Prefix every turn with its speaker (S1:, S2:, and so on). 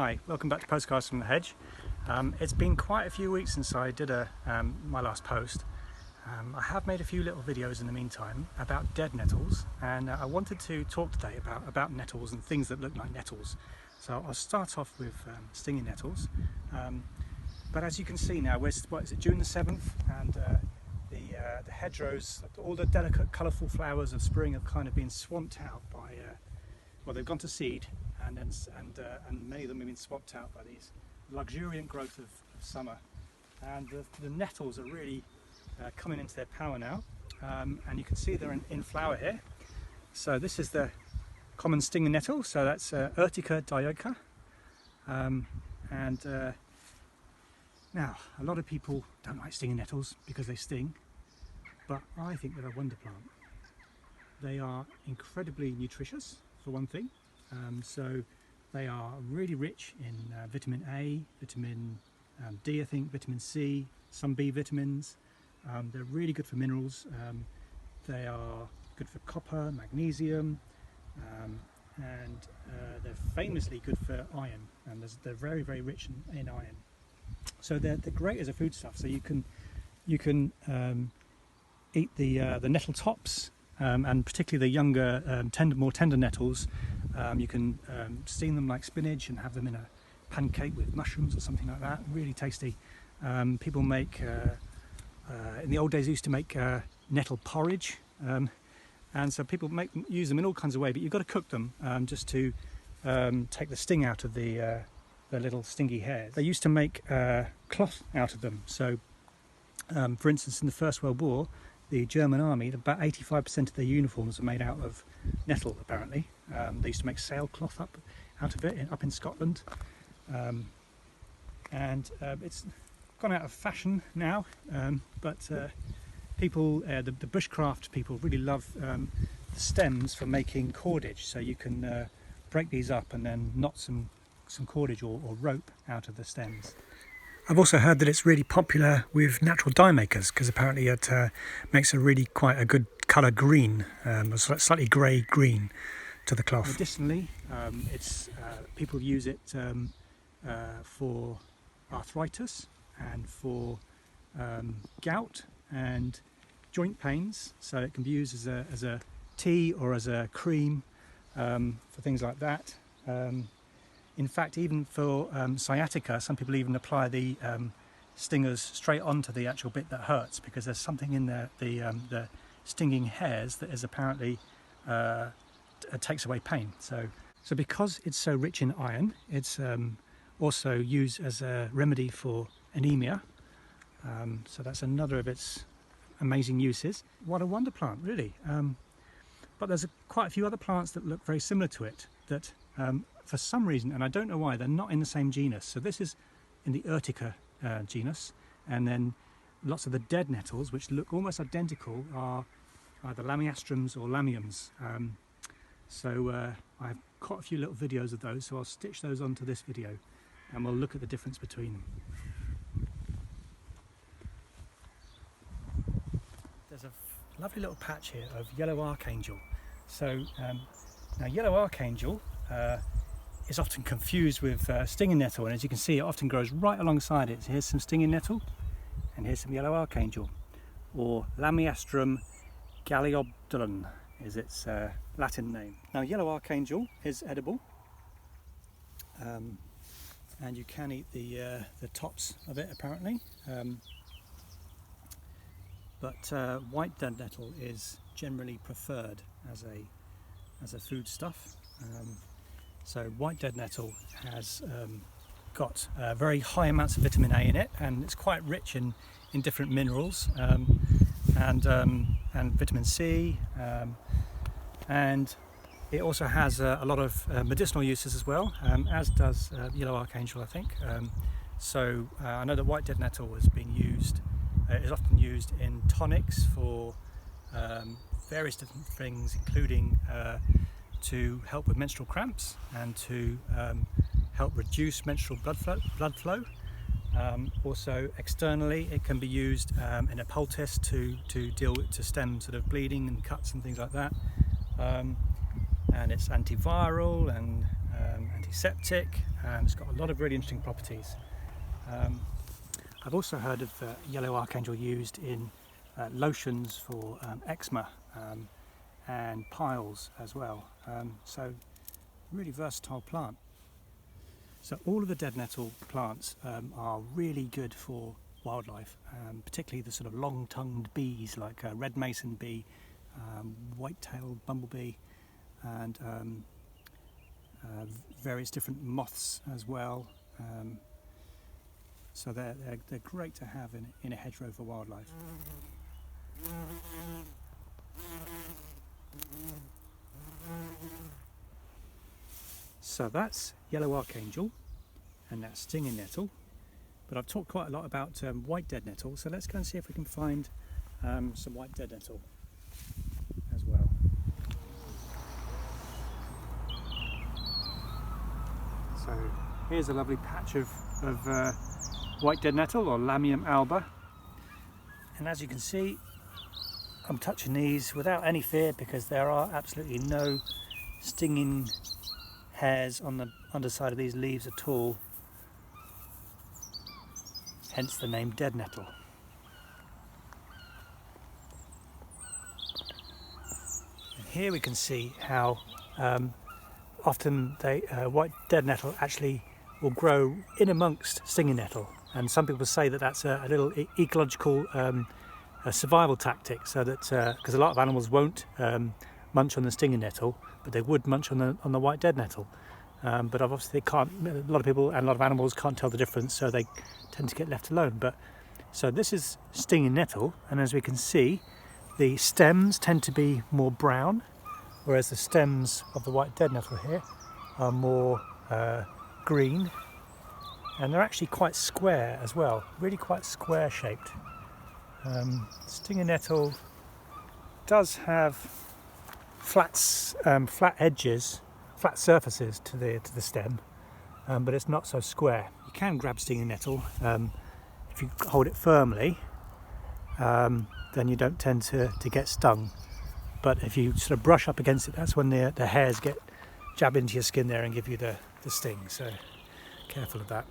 S1: Hi, welcome back to Postcards from the Hedge. It's been quite a few weeks since I did my last post. I have made a few little videos in the meantime about dead nettles, and I wanted to talk today about nettles and things that look like nettles. So I'll start off with stinging nettles. But as you can see now, June the 7th, and the hedgerows, all the delicate colourful flowers of spring have kind of been swamped out by, well, they've gone to seed, and many of them have been swamped out by these luxuriant growth of summer. And the nettles are really coming into their power now, and you can see they're in flower here. So this is the common stinging nettle, so that's Urtica dioica. Now, a lot of people don't like stinging nettles because they sting, but I think they're a wonder plant. They are incredibly nutritious, for one thing. So they are really rich in vitamin A, vitamin D, I think, vitamin C, some B vitamins. They're really good for minerals. They are good for copper, magnesium, and they're famously good for iron, and they're very, very rich in iron. So they're great as a foodstuff. So you can eat the nettle tops, and particularly the younger, more tender nettles. You can steam them like spinach and have them in a pancake with mushrooms or something like that. Really tasty. People make, in the old days, they used to make nettle porridge, and so people use them in all kinds of ways. But you've got to cook them just to take the sting out of the little stingy hairs. They used to make cloth out of them. So, for instance, in the First World War, the German army, about 85% of their uniforms were made out of nettle, apparently. They used to make sailcloth out of it up in Scotland. It's gone out of fashion now, but people, the bushcraft people, really love the stems for making cordage. So you can break these up and then knot some cordage or rope out of the stems. I've also heard that it's really popular with natural dye makers, because apparently it makes quite a good colour green, a slightly grey green to the cloth. Additionally, people use it for arthritis and for gout and joint pains. So it can be used as a tea or as a cream for things like that. In fact, even for sciatica, some people even apply the stingers straight onto the actual bit that hurts, because there's something in the stinging hairs that is apparently takes away pain. So because it's so rich in iron, it's also used as a remedy for anemia. So that's another of its amazing uses. What a wonder plant, really. But there's quite a few other plants that look very similar to it that for some reason, and I don't know why, they're not in the same genus. So this is in the Urtica genus, and then lots of the dead nettles, which look almost identical, are either lamiastrums or lamiums. I've got a few little videos of those, so I'll stitch those onto this video and we'll look at the difference between them. There's a lovely little patch here of yellow archangel. So now yellow archangel is often confused with stinging nettle, and as you can see, it often grows right alongside it. So here's some stinging nettle, and here's some yellow archangel, or Lamiastrum galeobdulum is its Latin name. Now, yellow archangel is edible, and you can eat the tops of it apparently. But white dead nettle is generally preferred as a foodstuff. So white dead nettle has got very high amounts of vitamin A in it, and it's quite rich in different minerals, and vitamin C, and it also has a lot of medicinal uses as well, as does yellow archangel, I think. I know that white dead nettle is often used in tonics for various different things, including to help with menstrual cramps and to help reduce menstrual blood flow. Also externally, it can be used in a poultice to stem sort of bleeding and cuts and things like that. And it's antiviral and antiseptic, and it's got a lot of really interesting properties. I've also heard of yellow archangel used in lotions for eczema and piles as well. So really versatile plant. So all of the dead nettle plants are really good for wildlife, particularly the sort of long-tongued bees like red mason bee, white-tailed bumblebee, and various different moths as well. So they're great to have in a hedgerow for wildlife. So that's yellow archangel, and that's stinging nettle. But I've talked quite a lot about white dead nettle, so let's go and see if we can find some white dead nettle as well. So here's a lovely patch of white dead nettle, or Lamium alba, and as you can see, I'm touching these without any fear because there are absolutely no stinging hairs on the underside of these leaves at all, hence the name dead nettle. And here we can see how often white dead nettle actually will grow in amongst stinging nettle, and some people say that that's a little ecological a survival tactic, so that because a lot of animals won't munch on the stinging nettle, but they would munch on the white dead nettle. But obviously they can't. A lot of people and a lot of animals can't tell the difference, so they tend to get left alone. But so this is stinging nettle, and as we can see, the stems tend to be more brown, whereas the stems of the white dead nettle here are more green, and they're actually quite square as well, really quite square shaped. Stinging nettle does have flat edges, flat surfaces to the stem, but it's not so square. You can grab stinging nettle if you hold it firmly, then you don't tend to get stung. But if you sort of brush up against it, that's when the hairs jab into your skin there and give you the sting. So careful of that.